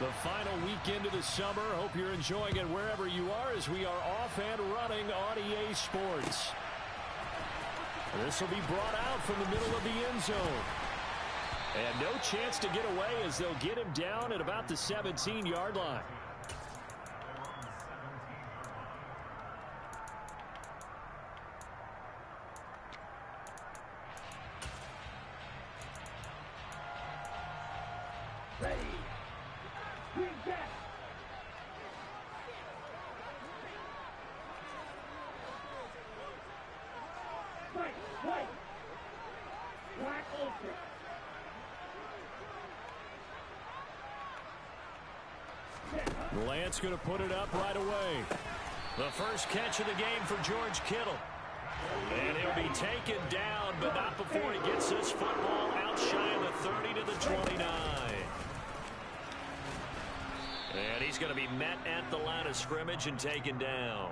The final weekend of the summer. Hope you're enjoying it wherever you are as we are off and running on EA Sports. This will be brought out from the middle of the end zone. And no chance to get away as they'll get him down at about the 17-yard line. Lance going to put it up right away. The first catch of the game for George Kittle. And he'll be taken down, but not before he gets this football out shy of the 30 to the 29. And he's going to be met at the line of scrimmage and taken down.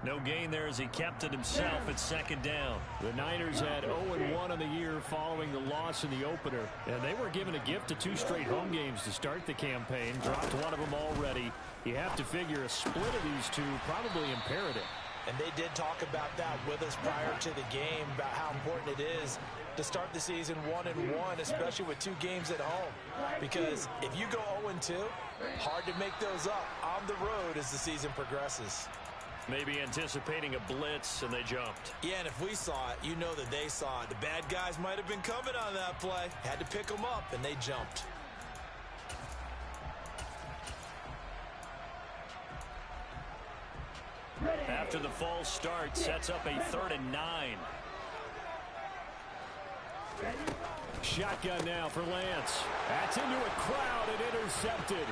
No gain there as he kept it himself at second down. The Niners had 0-1 on the year following the loss in the opener. And they were given a gift of 2 straight home games to start the campaign. Dropped one of them already. You have to figure a split of these two probably imperative. And they did talk about that with us prior to the game, about how important it is to start the season 1-1, especially with 2 games at home. Because if you go 0-2, hard to make those up on the road as the season progresses. Maybe anticipating a blitz, and they jumped. Yeah, and if we saw it, you know that they saw it. The bad guys might have been coming on that play. Had to pick them up, and they jumped. After the false start, sets up a 3rd and 9. Shotgun now for Lance. That's into a crowd and intercepted.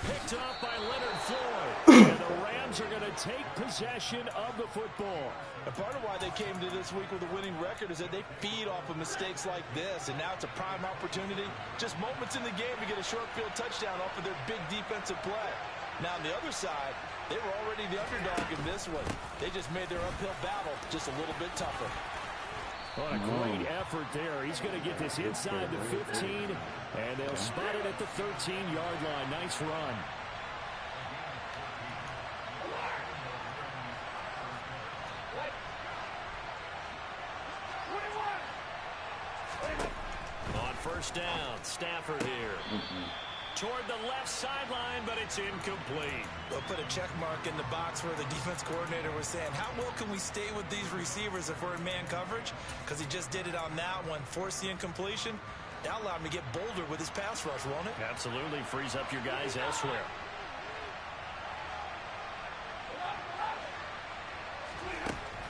Picked up by Leonard Floyd. And the Rams are going to take possession of the football. And part of why they came to this week with a winning record is that they feed off of mistakes like this. And now it's a prime opportunity. Just moments in the game to get a short field touchdown off of their big defensive play. Now on the other side, they were already the underdog in this one. They just made their uphill battle just a little bit tougher. What a great effort there. He's going to get this inside the 15, and they'll spot it at the 13-yard line. Nice run. On first down, Stafford here. Toward the left sideline, but it's incomplete. They'll put a check mark in the box where the defense coordinator was saying, how well can we stay with these receivers if we're in man coverage? Because he just did it on that one. Force the incompletion. That'll allow him to get bolder with his pass rush, won't it? Absolutely. Frees up your guys elsewhere.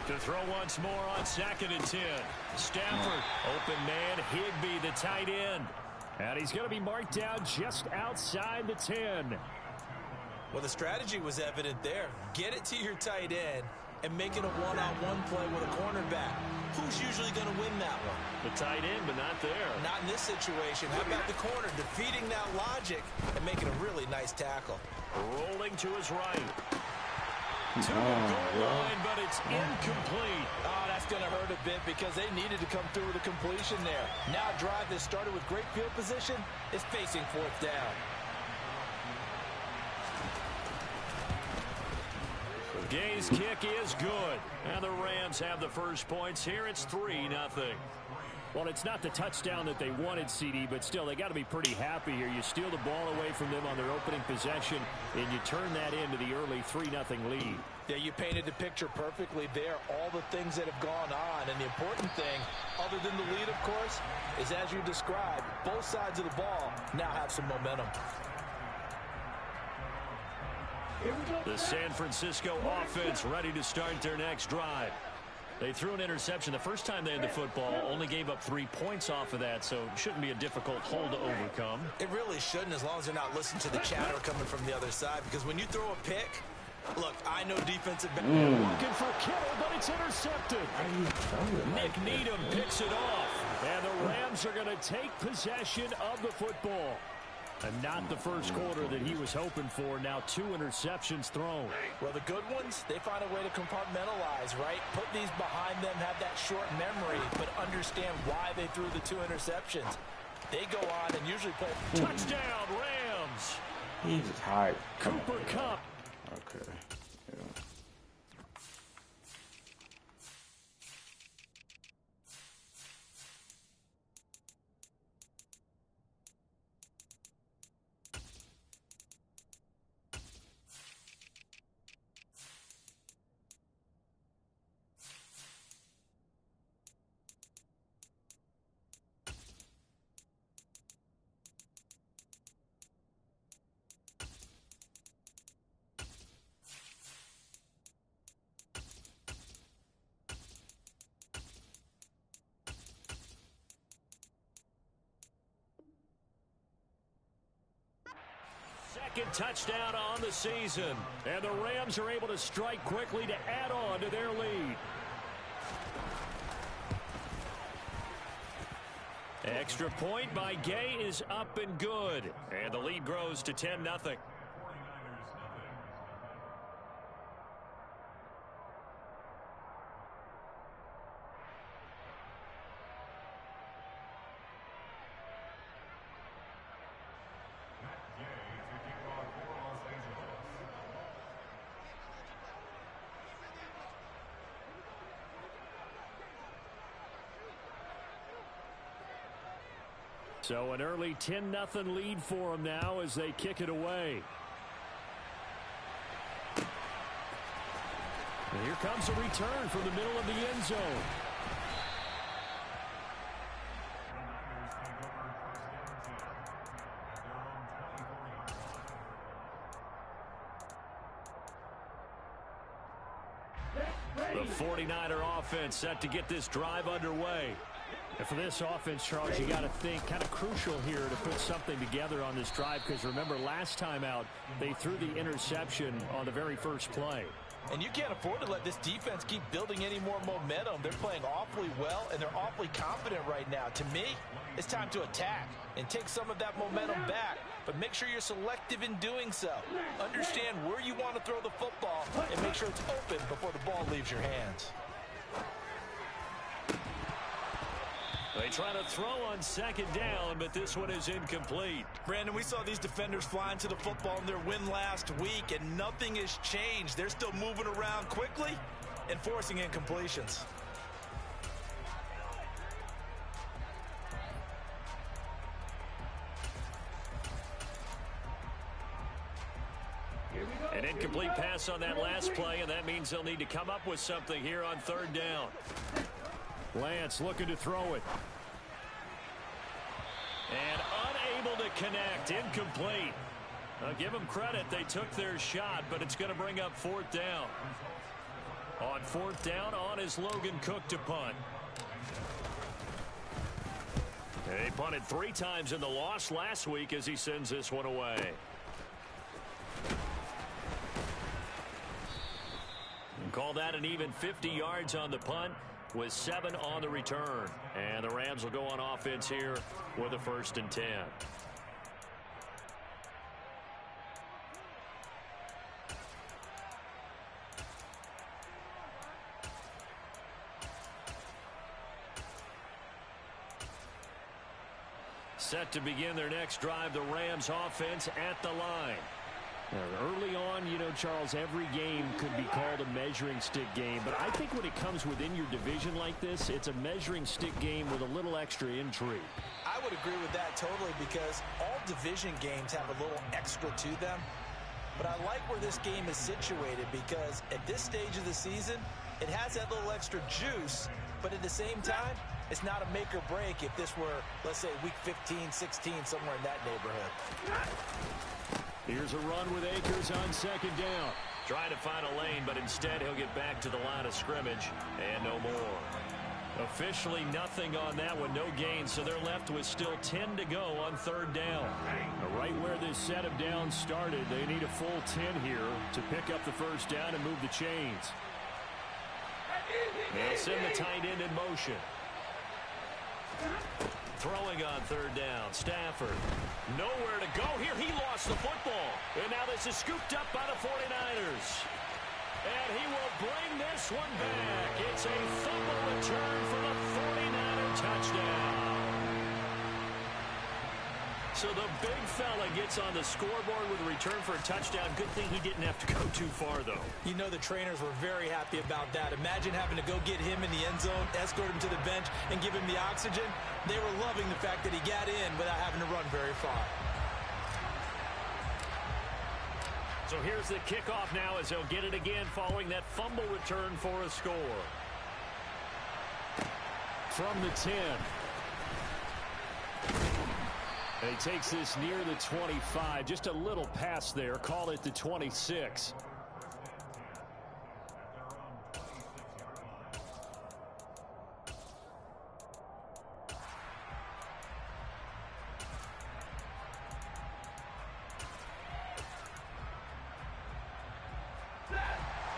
To throw once more on 2nd and 10. Stafford, open man, Higbee, the tight end. And he's going to be marked down just outside the 10. Well, the strategy was evident there. Get it to your tight end and make it a one-on-one play with a cornerback. Who's usually going to win that one? The tight end, but not there. Not in this situation. How about the corner defeating that logic and making a really nice tackle? Rolling to his right. To the goal line, but it's incomplete. Oh, that's going to hurt a bit because they needed to come through with a completion there. Now a drive that started with great field position is facing 4th down. Gay's kick is good. And the Rams have the first points here. It's 3-0. Well, it's not the touchdown that they wanted, CD, but still, they got to be pretty happy here. You steal the ball away from them on their opening possession, and you turn that into the early 3-0 lead. Yeah, you painted the picture perfectly there. All the things that have gone on, and the important thing, other than the lead, of course, is as you described, both sides of the ball now have some momentum. The San Francisco offense ready to start their next drive. They threw an interception the first time they had the football, only gave up 3 points off of that, so it shouldn't be a difficult hole to overcome. It really shouldn't, as long as they're not listening to the chatter coming from the other side, because when you throw a pick, look, I know defensive back. Looking for Kittle, but it's intercepted. Nick Needham picks it off, and the Rams are going to take possession of the football. And not the first quarter that he was hoping for. Now 2 interceptions thrown. Well, the good ones, they find a way to compartmentalize, right? Put these behind them, have that short memory, but understand why they threw the 2 interceptions. They go on and usually play. Touchdown, Rams. He just hide. Cooper Kupp. Okay. Yeah. Second touchdown on the season. And the Rams are able to strike quickly to add on to their lead. Extra point by Gay is up and good. And the lead grows to 10-0. So an early 10-0 lead for them now as they kick it away. And here comes a return from the middle of the end zone. The 49er offense set to get this drive underway. And for this offense, Charles, you got to think kind of crucial here to put something together on this drive, because remember last time out they threw the interception on the very first play. And you can't afford to let this defense keep building any more momentum. They're playing awfully well, and they're awfully confident right now. To me, it's time to attack and take some of that momentum back. But make sure you're selective in doing so. Understand where you want to throw the football and make sure it's open before the ball leaves your hands. They try to throw on second down, but this one is incomplete. Brandon, we saw these defenders flying to the football in their win last week, and nothing has changed. They're still moving around quickly and forcing incompletions. An incomplete pass on that last play, and that means they'll need to come up with something here on third down. Lance looking to throw it. And unable to connect. Incomplete. I'll give them credit. They took their shot, but it's going to bring up fourth down. On fourth down, on is Logan Cook to punt. They punted 3 times in the loss last week as he sends this one away. And call that an even 50 yards on the punt, with 7 on the return. And the Rams will go on offense here with a 1st and 10. Set to begin their next drive, the Rams offense at the line. Now, early on, you know, Charles, every game could be called a measuring stick game. But I think when it comes within your division like this, it's a measuring stick game with a little extra intrigue. I would agree with that totally, because all division games have a little extra to them. But I like where this game is situated, because at this stage of the season, it has that little extra juice. But at the same time, it's not a make or break if this were, let's say, week 15, 16, somewhere in that neighborhood. Here's a run with Akers on second down. Trying to find a lane, but instead he'll get back to the line of scrimmage and no more. Officially nothing on that one, no gain, so they're left with still 10 to go on third down. Now, right where this set of downs started, they need a full 10 here to pick up the first down and move the chains. They'll send the tight end in motion. Throwing on third down, Stafford. Nowhere to go here. He lost the football. And now this is scooped up by the 49ers. And he will bring this one back. It's a fumble return for the 49er touchdown. So the big fella gets on the scoreboard with a return for a touchdown. Good thing he didn't have to go too far, though. You know the trainers were very happy about that. Imagine having to go get him in the end zone, escort him to the bench, and give him the oxygen. They were loving the fact that he got in without having to run very far. So here's the kickoff now as they'll get it again following that fumble return for a score. From the 10. And he takes this near the 25. Just a little pass there. Call it the 26.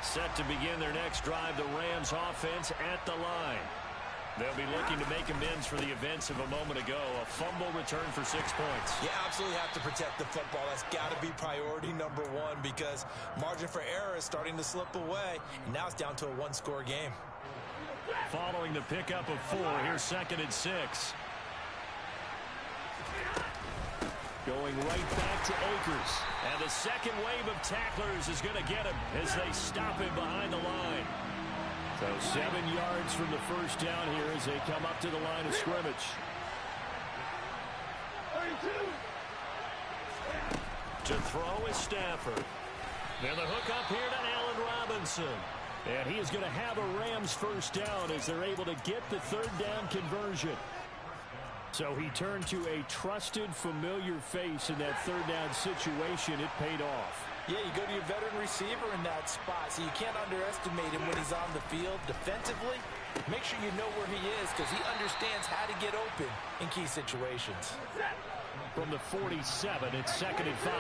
Set to begin their next drive, the Rams offense at the line. They'll be looking to make amends for the events of a moment ago. A fumble return for 6 points. You absolutely have to protect the football. That's got to be priority number one because margin for error is starting to slip away. And now it's down to a one-score game. Following the pickup of 4, here's 2nd and 6. Going right back to Akers. And the second wave of tacklers is going to get him as they stop him behind the line. So 7 yards from the first down here as they come up to the line of scrimmage. To throw is Stafford. Then the hook up here to Allen Robinson. And he is going to have a Rams first down as they're able to get the 3rd down conversion. So he turned to a trusted, familiar face in that 3rd down situation. It paid off. Yeah, you go to your veteran receiver in that spot, so you can't underestimate him when he's on the field defensively. Make sure you know where he is because he understands how to get open in key situations. From the 47, it's 2nd and 5.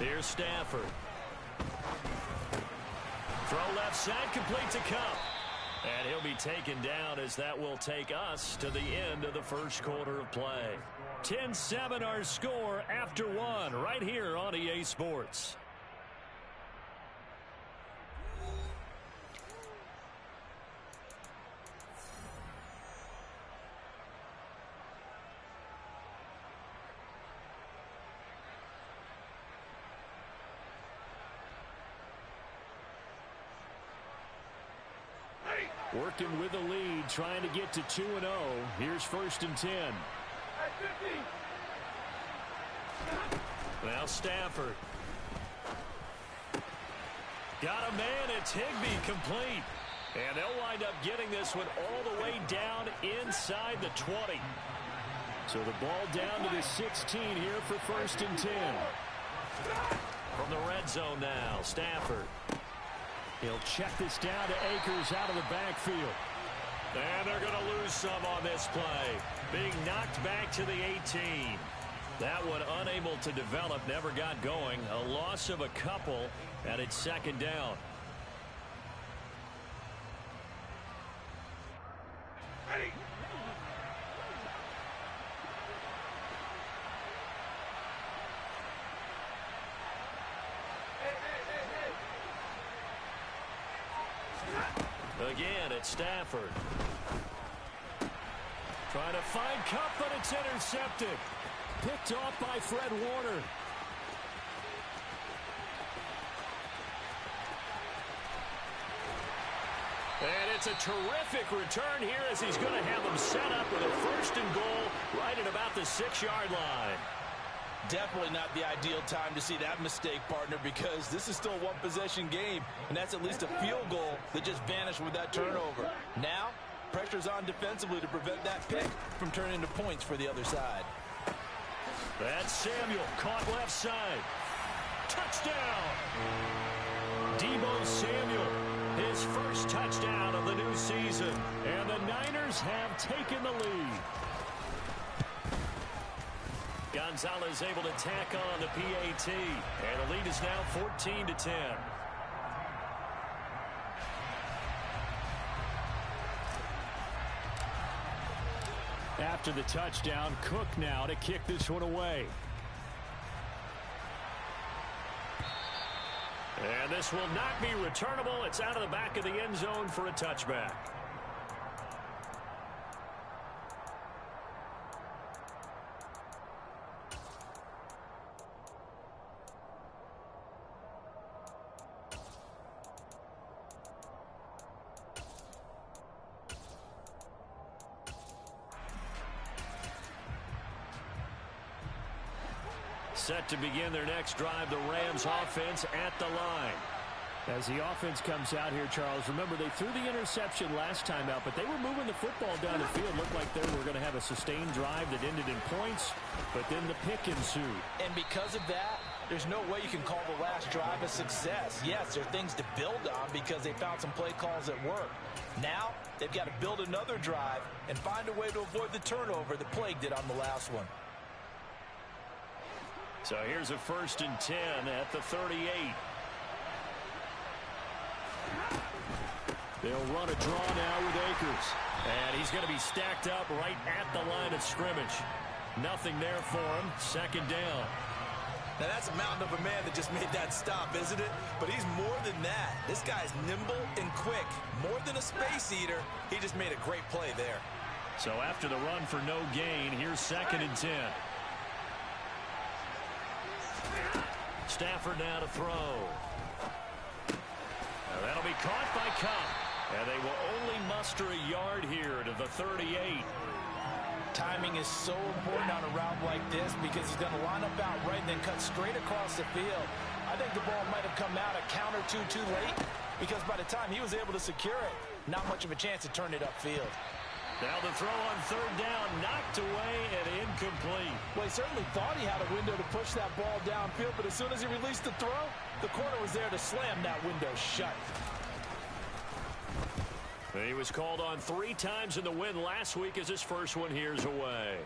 Here's Stafford. Throw left side, complete to Cup. And he'll be taken down as that will take us to the end of the first quarter of play. 10-7 our score after 1 right here on EA Sports. Working with the lead, trying to get to 2-0. Here's 1st and 10. Now Stafford. Got a man, it's Higbee, complete. And they'll wind up getting this one all the way down inside the 20. So the ball down to the 16 here for 1st and 10. From the red zone now, Stafford. He'll check this down to Akers out of the backfield. And they're going to lose some on this play. Being knocked back to the 18. That one unable to develop, never got going. A loss of a couple, and it's 2nd down. Ready. Again, it's Stafford. Trying to find Cup, but it's intercepted. Picked off by Fred Warner. And it's a terrific return here as he's going to have them set up with a 1st and goal right at about the 6-yard line. Definitely not the ideal time to see that mistake, partner, because this is still a one-possession game, and that's at least a field goal that just vanished with that turnover. Now, pressure's on defensively to prevent that pick from turning into points for the other side. That's Samuel, caught left side. Touchdown! Deebo Samuel, his first touchdown of the new season. And the Niners have taken the lead. Gonzalez able to tack on the PAT. And the lead is now 14-10. After the touchdown, Cook now to kick this one away. And this will not be returnable. It's out of the back of the end zone for a touchback. Set to begin their next drive, the Rams offense at the line. As the offense comes out here, Charles, remember they threw the interception last time out, but they were moving the football down the field. Looked like they were going to have a sustained drive that ended in points, but then the pick ensued. And because of that, there's no way you can call the last drive a success. Yes, there are things to build on because they found some play calls that work. Now, they've got to build another drive and find a way to avoid the turnover that plagued it on the last one. So here's a 1st and 10 at the 38. They'll run a draw now with Akers. And he's going to be stacked up right at the line of scrimmage. Nothing there for him. 2nd down. Now that's a mountain of a man that just made that stop, isn't it? But he's more than that. This guy's nimble and quick. More than a space eater, he just made a great play there. So after the run for no gain, here's 2nd and 10. Stafford now to throw. Now that'll be caught by Cup. And they will only muster a yard here to the 38. Timing is so important on a route like this because he's going to line up out right and then cut straight across the field. I think the ball might have come out a count or two too late because by the time he was able to secure it, not much of a chance to turn it upfield. Now the throw on 3rd down, knocked away and incomplete. Well, he certainly thought he had a window to push that ball downfield, but as soon as he released the throw, the corner was there to slam that window shut. He was called on 3 times in the win last week as his first one here's away.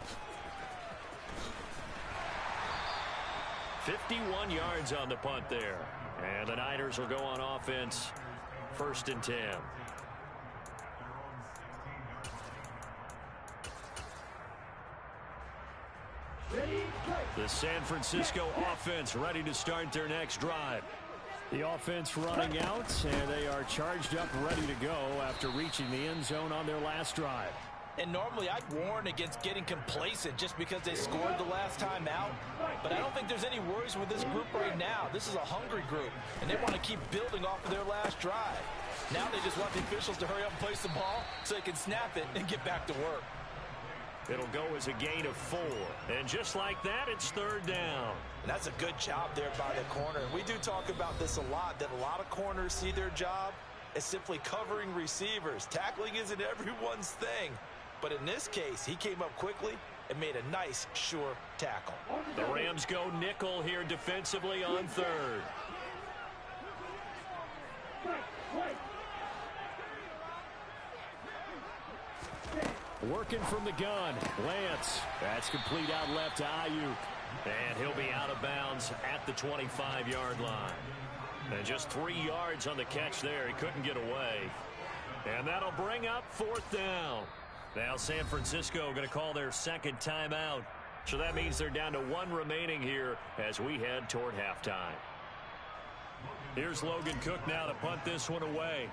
51 yards on the punt there. And the Niners will go on offense, 1st and 10. The San Francisco offense ready to start their next drive. The offense running out, and they are charged up, ready to go after reaching the end zone on their last drive. And normally I'd warn against getting complacent just because they scored the last time out. But I don't think there's any worries with this group right now. This is a hungry group, and they want to keep building off of their last drive. Now they just want the officials to hurry up and place the ball so they can snap it and get back to work. It'll go as a gain of 4. And just like that, it's 3rd down. And that's a good job there by the corner. And we do talk about this a lot, that a lot of corners see their job as simply covering receivers. Tackling isn't everyone's thing. But in this case, he came up quickly and made a nice, sure tackle. The Rams go nickel here defensively on 3rd. Working from the gun, Lance. That's complete out left to Ayuk. And he'll be out of bounds at the 25-yard line. And just 3 yards on the catch there. He couldn't get away. And that'll bring up 4th down. Now San Francisco going to call their 2nd timeout. So that means they're down to 1 remaining here as we head toward halftime. Here's Logan Cook now to punt this one away.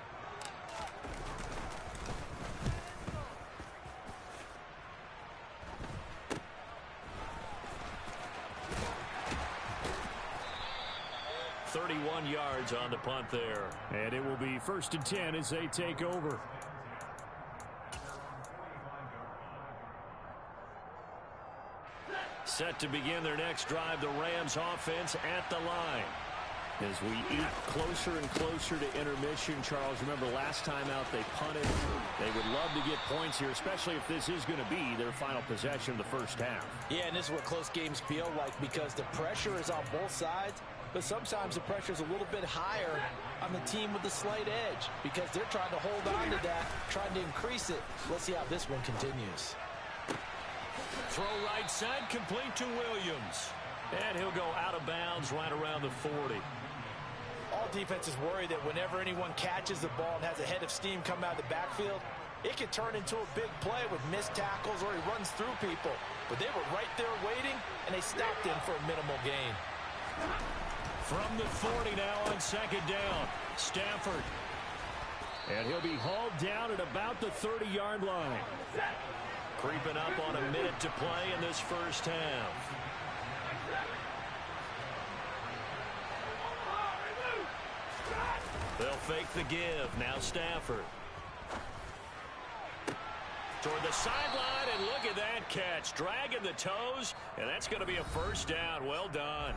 .31 yards on the punt there. And it will be 1st and 10 as they take over. Set to begin their next drive, the Rams offense at the line. As we eat closer and closer to intermission, Charles, remember last time out they punted. They would love to get points here, especially if this is going to be their final possession of the first half. Yeah, and this is what close games feel like because the pressure is on both sides, but sometimes the pressure is a little bit higher on the team with the slight edge because they're trying to hold on to that, trying to increase it. Let's see how this one continues. Throw right side, complete to Williams. And he'll go out of bounds right around the 40. All defenses worry that whenever anyone catches the ball and has a head of steam come out of the backfield, it can turn into a big play with missed tackles or he runs through people. But they were right there waiting, and they stopped him for a minimal gain. From the 40 now on 2nd down, Stafford. And he'll be hauled down at about the 30-yard line. Creeping up on a minute to play in this first half. They'll fake the give. Now Stafford. Toward the sideline, and look at that catch. Dragging the toes, and that's going to be a first down. Well done.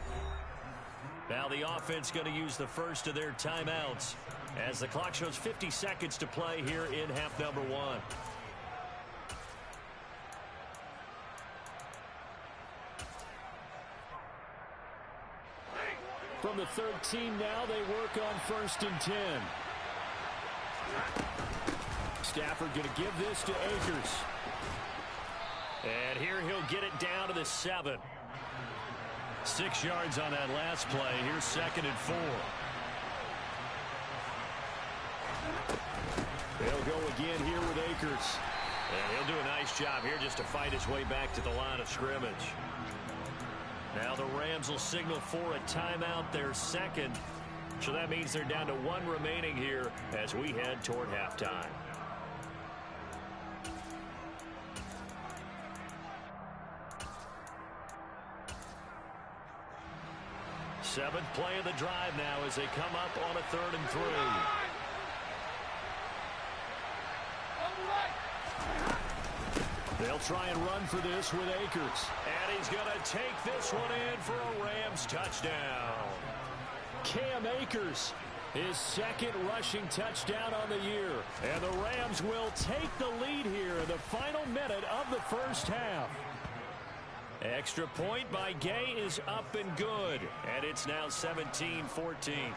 Now the offense going to use the first of their timeouts as the clock shows 50 seconds to play here in half number 1. From the 13 now, they work on 1st and 10. Stafford going to give this to Akers. And here he'll get it down to the 7. 6 yards on that last play. Here's 2nd and 4. They'll go again here with Akers. And he'll do a nice job here just to fight his way back to the line of scrimmage. Now the Rams will signal for a timeout, their 2nd. So that means they're down to 1 remaining here as we head toward halftime. Seventh play of the drive now as they come up on a 3rd and 3. They'll try and run for this with Akers. And he's going to take this one in for a Rams touchdown. Cam Akers, his 2nd rushing touchdown on the year. And the Rams will take the lead here in the final minute of the first half. Extra point by Gay is up and good. And it's now 17-14.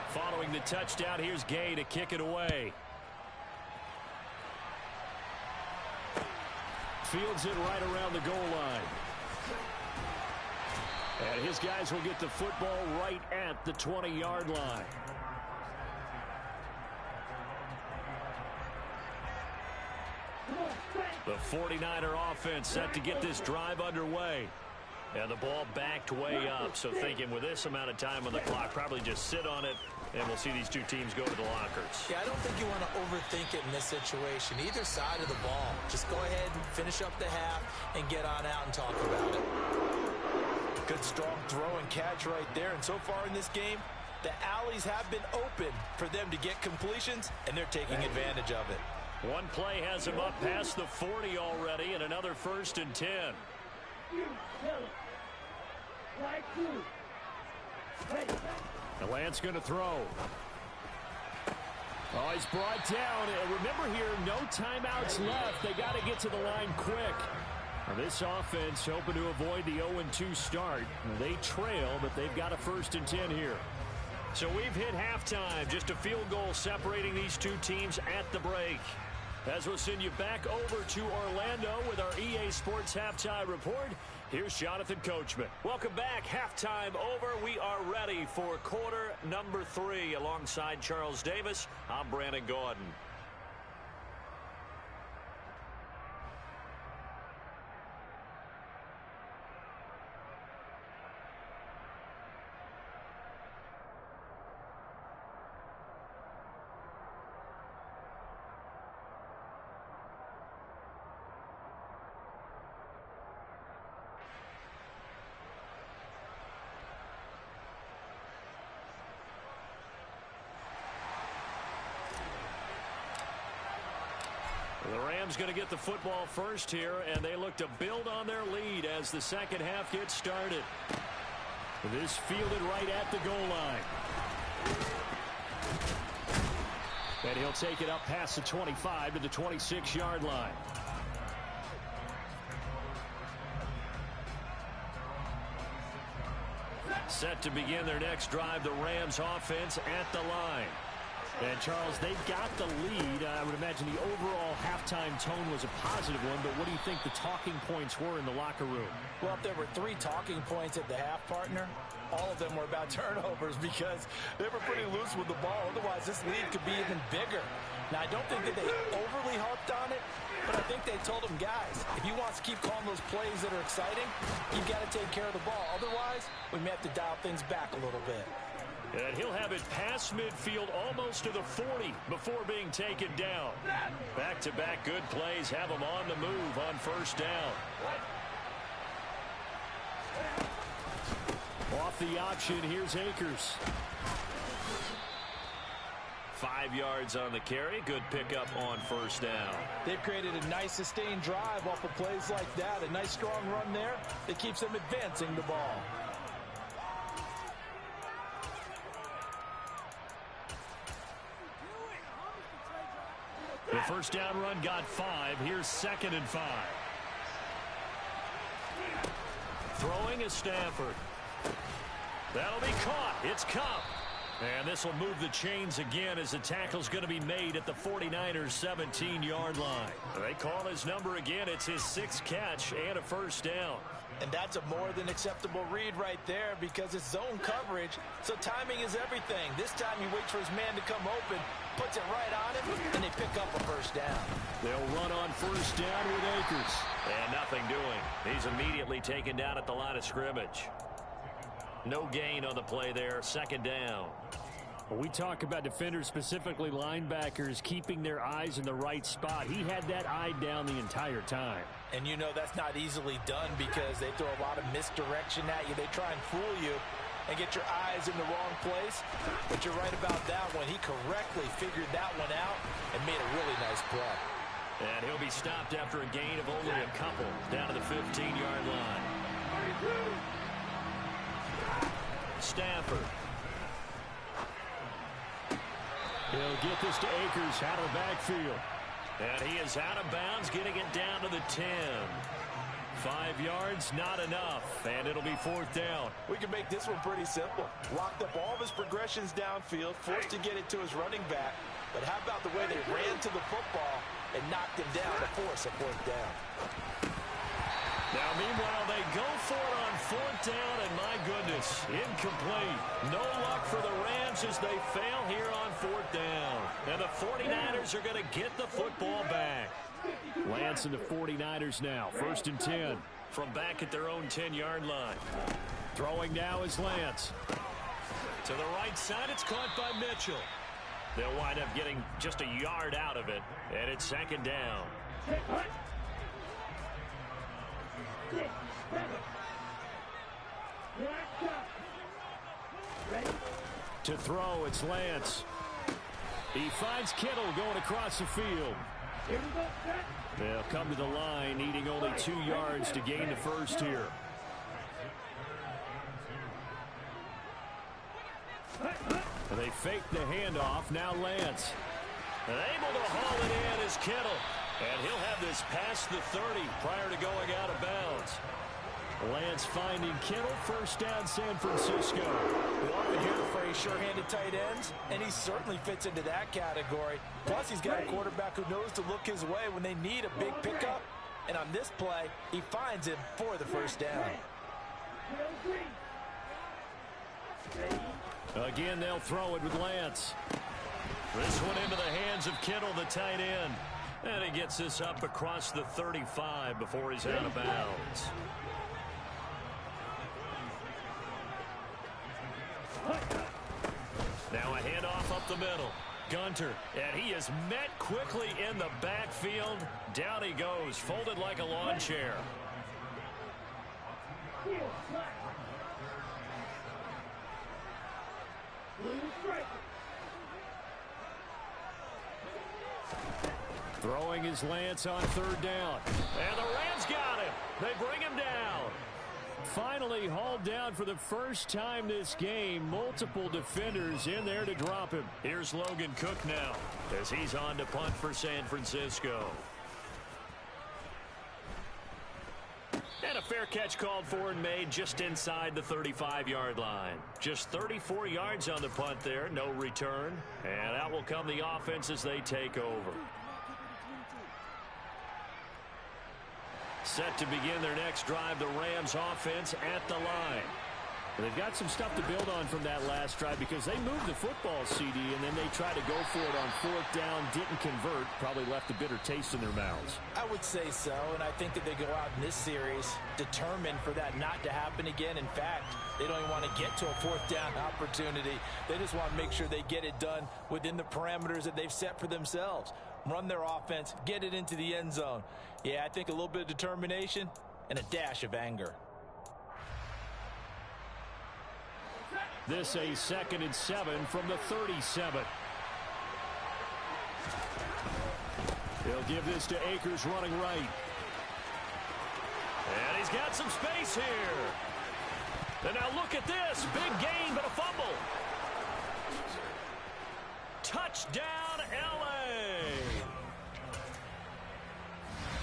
Following the touchdown, here's Gay to kick it away. Fields it right around the goal line. And his guys will get the football right at the 20-yard line. The 49er offense set to get this drive underway. And the ball backed way up. So thinking with this amount of time on the clock, probably just sit on it, and we'll see these two teams go to the lockers. Yeah, I don't think you want to overthink it in this situation. Either side of the ball. Just go ahead and finish up the half and get on out and talk about it. Good strong throw and catch right there. And so far in this game, the alleys have been open for them to get completions, and they're taking advantage of it. One play has him up past the 40 already, and another 1st and 10. The Lance going to throw. Oh, he's brought down. And remember here, no timeouts left. They got to get to the line quick. Now this offense hoping to avoid the 0-2 start. They trail, but they've got a 1st and 10 here. So we've hit halftime. Just a field goal separating these two teams at the break. As we'll send you back over to Orlando with our EA Sports Halftime Report, here's Jonathan Coachman. Welcome back. Halftime over. We are ready for quarter number 3. Alongside Charles Davis, I'm Brandon Gordon. The Rams going to get the football first here, and they look to build on their lead as the second half gets started. This fielded right at the goal line. And he'll take it up past the 25 to the 26-yard line. Set to begin their next drive, the Rams offense at the line. And, Charles, they've got the lead. I would imagine the overall halftime tone was a positive one, but what do you think the talking points were in the locker room? Well, if there were 3 talking points at the half, partner, all of them were about turnovers because they were pretty loose with the ball. Otherwise, this lead could be even bigger. Now, I don't think that they overly harped on it, but I think they told them, guys, if you want to keep calling those plays that are exciting, you've got to take care of the ball. Otherwise, we may have to dial things back a little bit. And he'll have it past midfield almost to the 40 before being taken down. Back-to-back good plays have him on the move on first down. Off the option, here's Akers. 5 yards on the carry. Good pickup on first down. They've created a nice sustained drive off of plays like that. A nice strong run there that keeps them advancing the ball. The first down run got 5. Here's 2nd and 5. Throwing is Stafford. That'll be caught. It's Cup. And this will move the chains again as the tackle's going to be made at the 49ers 17-yard line. They call his number again. It's his 6th catch and a first down. And that's a more than acceptable read right there because it's zone coverage, so timing is everything. This time he waits for his man to come open, puts it right on him, and they pick up a first down. They'll run on first down with Akers. And nothing doing. He's immediately taken down at the line of scrimmage. No gain on the play there. 2nd down. When we talk about defenders, specifically linebackers, keeping their eyes in the right spot. He had that eye down the entire time. And you know that's not easily done because they throw a lot of misdirection at you. They try and fool you and get your eyes in the wrong place. But you're right about that one. He correctly figured that one out and made a really nice play. And he'll be stopped after a gain of only a couple down to the 15-yard line. Stafford. He'll get this to Akers out of the backfield. And he is out of bounds, getting it down to the 10. 5 yards, not enough, and it'll be 4th down. We can make this one pretty simple. Locked up all of his progressions downfield, forced to get it to his running back. But how about the way they ran to the football and knocked him down to force a 4th down? Now, meanwhile, they go for it on 4th down, and my goodness, incomplete. No luck for the Rams as they fail here on 4th down. And the 49ers are going to get the football back. Lance and the 49ers now. 1st and 10. From back at their own 10-yard line. Throwing now is Lance. To the right side, it's caught by Mitchell. They'll wind up getting just a yard out of it, and it's 2nd down. To throw, it's Lance. He finds Kittle going across the field. They'll come to the line, needing only 2 yards to gain the first here. They fake the handoff. Now Lance. And able to haul it in is Kittle. And he'll have this past the 30 prior to going out of bounds. Lance finding Kittle. First down, San Francisco. We often hear the phrase sure-handed tight ends, and he certainly fits into that category. Plus, he's got a quarterback who knows to look his way when they need a big pickup. And on this play, he finds him for the first down. Again, they'll throw it with Lance. This one into the hands of Kittle, the tight end. And he gets this up across the 35 before he's out of bounds. Now a handoff up the middle. Gunter, and he is met quickly in the backfield. Down he goes, folded like a lawn chair. Throwing his Lance on 3rd down. And the Rams got him. They bring him down. Finally hauled down for the first time this game. Multiple defenders in there to drop him. Here's Logan Cook now as he's on to punt for San Francisco. And a fair catch called for and made just inside the 35-yard line. Just 34 yards on the punt there. No return. And out will come the offense as they take over. Set to begin their next drive, the Rams offense at the line. They've got some stuff to build on from that last drive because they moved the football, CD, and then they tried to go for it on 4th down, didn't convert, probably left a bitter taste in their mouths. I would say so, and I think that they go out in this series determined for that not to happen again. In fact, they don't even want to get to a 4th down opportunity. They just want to make sure they get it done within the parameters that they've set for themselves. Run their offense, get it into the end zone. Yeah, I think a little bit of determination and a dash of anger. This a 2nd and 7 from the 37. They'll give this to Akers running right. And he's got some space here. And now look at this. Big gain, but a fumble. Touchdown, L.A.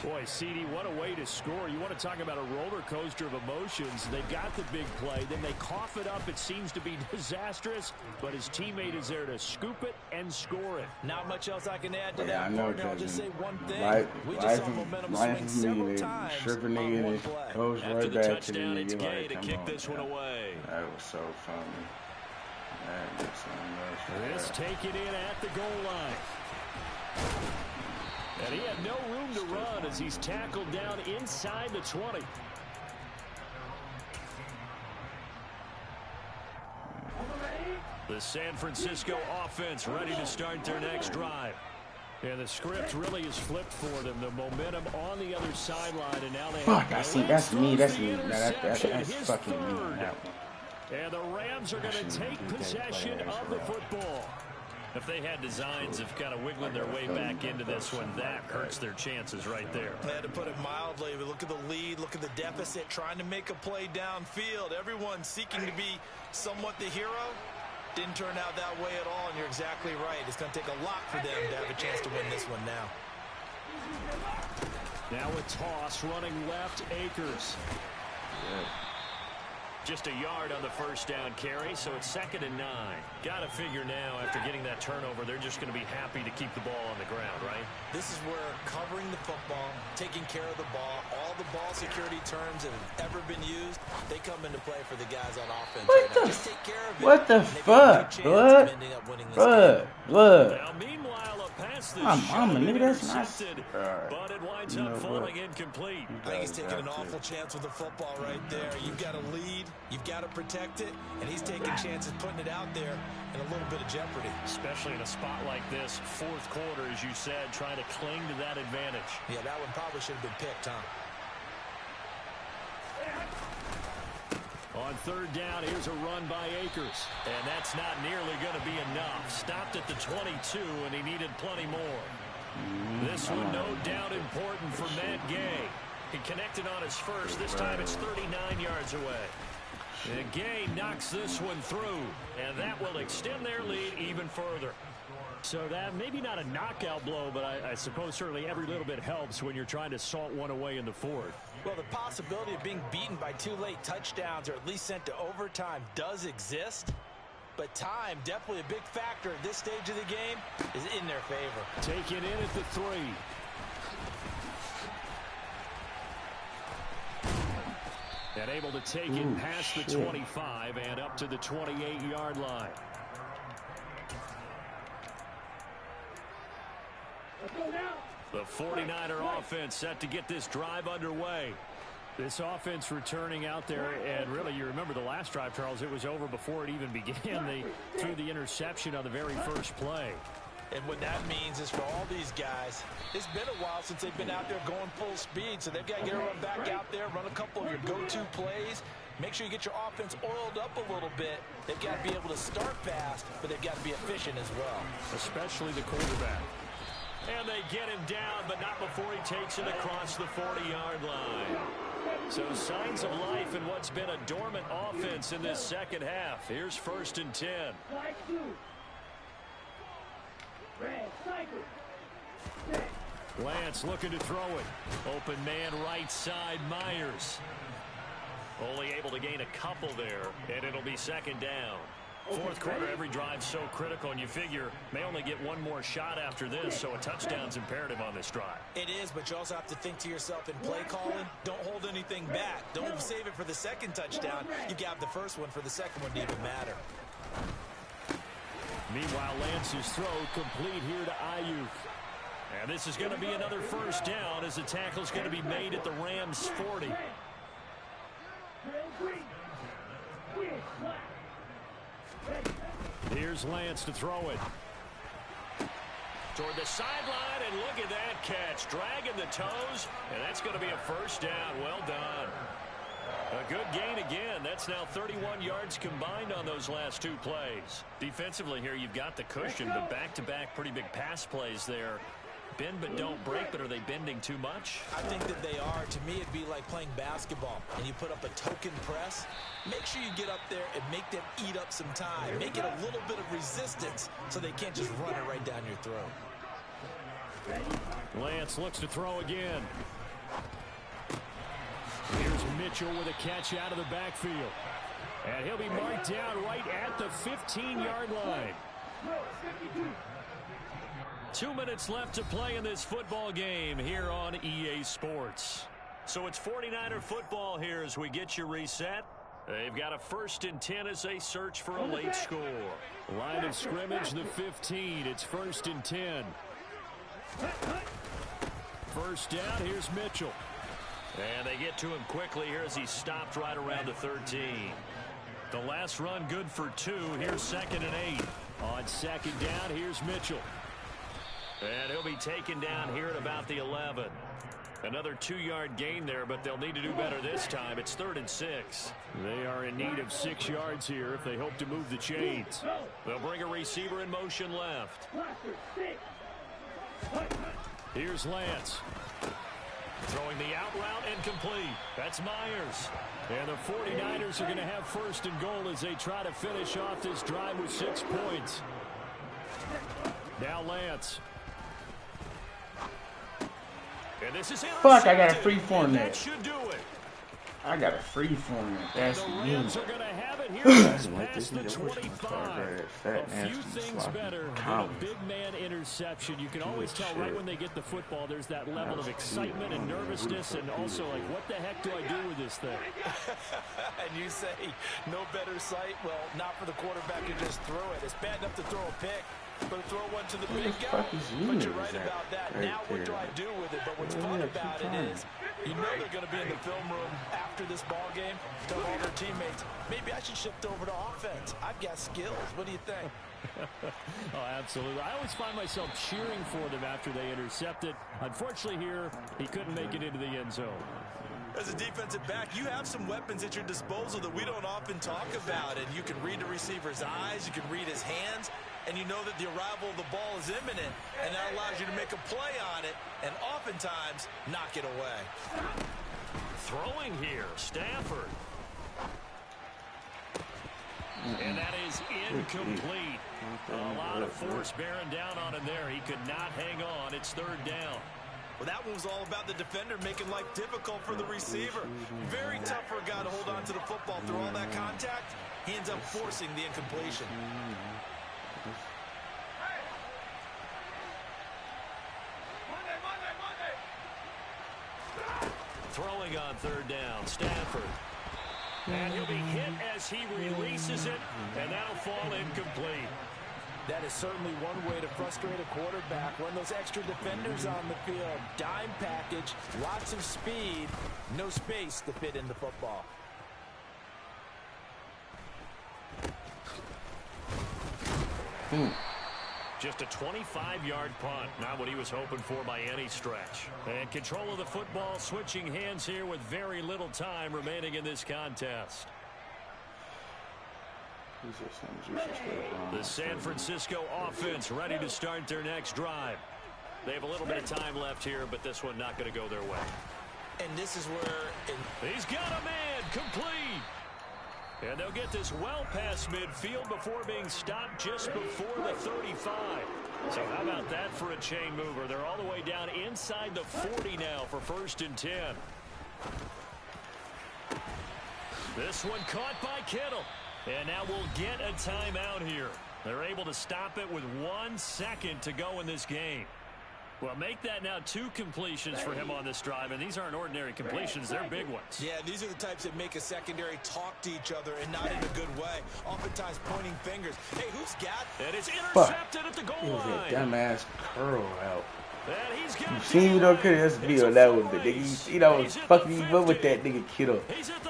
Boy, CD, what a way to score. You want to talk about a roller coaster of emotions. They got the big play, then they cough it up. It seems to be disastrous, but his teammate is there to scoop it and score it. Not much else I can add to Yeah, that, I know, partner. I'll just say one thing. We just life saw momentum life swing is several me. times Strip a on nigga one and play. it goes After right the back to the touchdown, it's nigga. Gay Like, to come kick on, this one man. away. That was so funny. That was something else. This taken in at the goal line. And he had no room to run as he's tackled down inside the 20. The San Francisco offense ready to start their next drive. And the script really is flipped for them. The momentum on the other sideline, and now they Fuck, have... I see. That's me. That's me. That's His fucking me. third. That one. And the Rams are going to take possession of the football. If they had designs of kind of wiggling their way back into this one, that hurts their chances right there. I had to put it mildly. But look at the lead, look at the deficit, trying to make a play downfield. Everyone seeking to be somewhat the hero. Didn't turn out that way at all, and you're exactly right. It's going to take a lot for them to have a chance to win this one now. Now a toss running left, Akers. Yeah. Just a yard on the first down carry, so it's 2nd and 9. Got to figure now, after getting that turnover, they're just going to be happy to keep the ball on the ground, right? This is where covering the football, taking care of the ball, all the ball security terms that have ever been used, they come into play for the guys on offense. What the? Just take care of it. What the fuck, blood? Now, meanwhile, a pass this Mama, nigga, that's not. But it winds up falling incomplete. I think he's taking an awful chance with the football right there. You've got to lead, you've got to protect it, and he's taking chances putting it out there in a little bit of jeopardy. Especially in a spot like this, 4th quarter, as you said, trying to cling to that advantage. Yeah, that one probably should have been picked, huh? On 3rd down, here's a run by Akers. And that's not nearly going to be enough. Stopped at the 22, and he needed plenty more. This one, no doubt, important for Matt Gay. He connected on his first. This time it's 39 yards away. And Gay knocks this one through, and that will extend their lead even further. So that maybe not a knockout blow, but I suppose certainly every little bit helps when you're trying to salt one away in the 4th. Well, the possibility of being beaten by 2 late touchdowns or at least sent to overtime does exist. But time, definitely a big factor at this stage of the game, is in their favor. Taken in at the 3. And able to take it past the 25 and up to the 28-yard line. The 49er offense set to get this drive underway. This offense returning out there, and really, you remember the last drive, Charles, it was over before it even began. They threw the interception on the very first play. And what that means is for all these guys, it's been a while since they've been out there going full speed, so they've got to get everyone back out there, run a couple of your go-to plays, make sure you get your offense oiled up a little bit. They've got to be able to start fast, but they've got to be efficient as well. Especially the quarterback. And they get him down, but not before he takes it across the 40-yard line. So signs of life in what's been a dormant offense in this second half. Here's 1st and 10. Lance looking to throw it. Open man right side, Myers. Only able to gain a couple there, and it'll be 2nd down. 4th quarter, every drive's so critical, and you figure may only get one more shot after this, so a touchdown's imperative on this drive. It is, but you also have to think to yourself in play calling, don't hold anything back. Don't save it for the 2nd touchdown. You got the first one for the 2nd one to even matter. Meanwhile, Lance's throw complete here to Ayuk. And this is going to be another 1st down as the tackle's going to be made at the Rams' 40. Here's Lance to throw it. Toward the sideline, and look at that catch. Dragging the toes, and that's going to be a 1st down. Well done. A good gain again. That's now 31 yards combined on those last 2 plays. Defensively here, you've got the cushion, but back-to-back pretty big pass plays there. bend but don't break, but are they bending too much? I think that they are. To me, it'd be like playing basketball, and you put up a token press. Make sure you get up there and make them eat up some time. Make it a little bit of resistance so they can't just run it right down your throat. Lance looks to throw again. Here's Mitchell with a catch out of the backfield. And he'll be marked down right at the 15-yard line. 2 minutes left to play in this football game here on EA Sports. So it's 49er football here as we get you reset. They've got a 1st and 10 as they search for a late score. Line of scrimmage, the 15. It's 1st and 10. First down, here's Mitchell. And they get to him quickly here as he stopped right around the 13. The last run good for 2. Here's 2nd and 8. On 2nd down, here's Mitchell. And he'll be taken down here at about the 11. Another 2-yard gain there, but they'll need to do better this time. It's 3rd and 6. They are in need of 6 yards here if they hope to move the chains. They'll bring a receiver in motion left. Here's Lance. Throwing the out route and complete. That's Myers. And the 49ers are going to have 1st and goal as they try to finish off this drive with 6 points. Now Lance. And this is fuck, I got a free form there. That should do it. I got a free form there. That's the me. Rams are going to have it here past the 25. A few things better than a big man interception. You can always tell right when they get the football, there's that level of excitement and nervousness, and also like, what the heck do I do with this thing? And you say, no better sight? Well, not for the quarterback to just throw it. It's bad enough to throw a pick, but to throw one to the big guy. But you're right about that. Now what do I do with it? But what's fun about it is, you know they're going to be in the film room after this ball game. Tell all their teammates, maybe I should shift over to offense. I've got skills. What do you think? Oh, absolutely. I always find myself cheering for them after they intercept it. Unfortunately here, he couldn't make it into the end zone. As a defensive back, you have some weapons at your disposal that we don't often talk about. And you can read the receiver's eyes, you can read his hands, and you know that the arrival of the ball is imminent, and that allows you to make a play on it and oftentimes knock it away. Throwing here, Stafford. And that is incomplete. A lot of force bearing down on him there. He could not hang on. It's 3rd down. Well, that one was all about the defender making life difficult for the receiver. Very tough for a guy to hold on to the football through all that contact. He ends up forcing the incompletion. Throwing on 3rd down, Stafford. And he'll be hit as he releases it, and that'll fall incomplete. That is certainly one way to frustrate a quarterback. Run those extra defenders on the field. Dime package, lots of speed, no space to fit in the football. Just a 25-yard punt, not what he was hoping for by any stretch. And control of the football, switching hands here with very little time remaining in this contest. The San Francisco offense ready to start their next drive. They have a little bit of time left here, but this one not going to go their way. And this is where... He's got a man, complete. And they'll get this well past midfield before being stopped just before the 35. So how about that for a chain mover? They're all the way down inside the 40 now for 1st and 10. This one caught by Kittle. And now we'll get a timeout here. They're able to stop it with 1 second to go in this game. Well, make that now 2 completions for him on this drive, and these aren't ordinary completions. They're big ones. Yeah, these are the types that make a secondary talk to each other and not in a good way. Oftentimes pointing fingers. Hey, who's got? And it's intercepted at the goal line. Dumbass curl out. And he's got you see me though, Kittle? That's video that was the nigga. You see that was fucking me up with that nigga Kittle.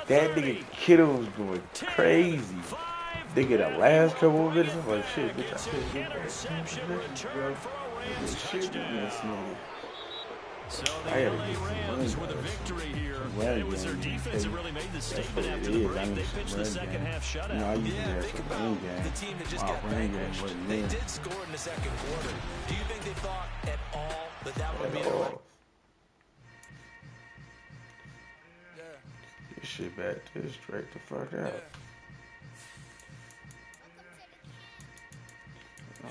That nigga Kittle was going crazy. Nigga, the last couple of minutes, I'm like, shit, bitch, So the LA Rams with a victory here. And it was their defense that really made the statement after the break. They pitched the second half shutout. Yeah, think about the team that just got vanquished. They did score in the second quarter. Do you think they thought at all but that would be a Get shit back to straight the fuck out.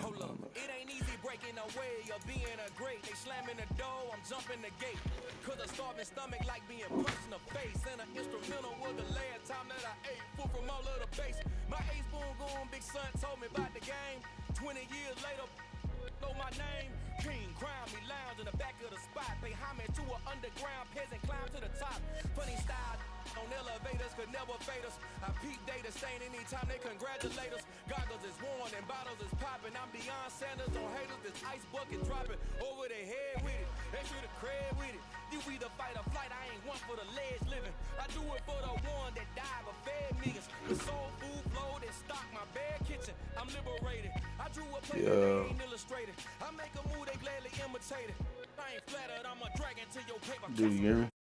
Hold up, it ain't easy breaking away or being a great. They slamming the door, I'm jumping the gate. Cause a starving stomach like being punched in the face. And an instrumental was the last time that I ate food from all of the base. My ace boom goon, big son told me about the game. 20 years later, know my name. King, crown me, lounge in the back of the spot. Pay homage to an underground peasant, climb to the top. Funny style on elevators could never fade us. I peep data stain anytime they congratulate us. Goggles is worn and bottles is popping. I'm Deion Sanders on haters, this ice bucket dropping over their head with it. They should have cred with it. You either fight or flight, I ain't one for the ledge living. I do it for the one that died but fed millions. The soul food flow that stock my bare kitchen. I'm liberated. I drew a play that they ain't illustrated. I make a move, they gladly imitate it. I ain't flattered, I'm a dragon to your paper. Do you hear me?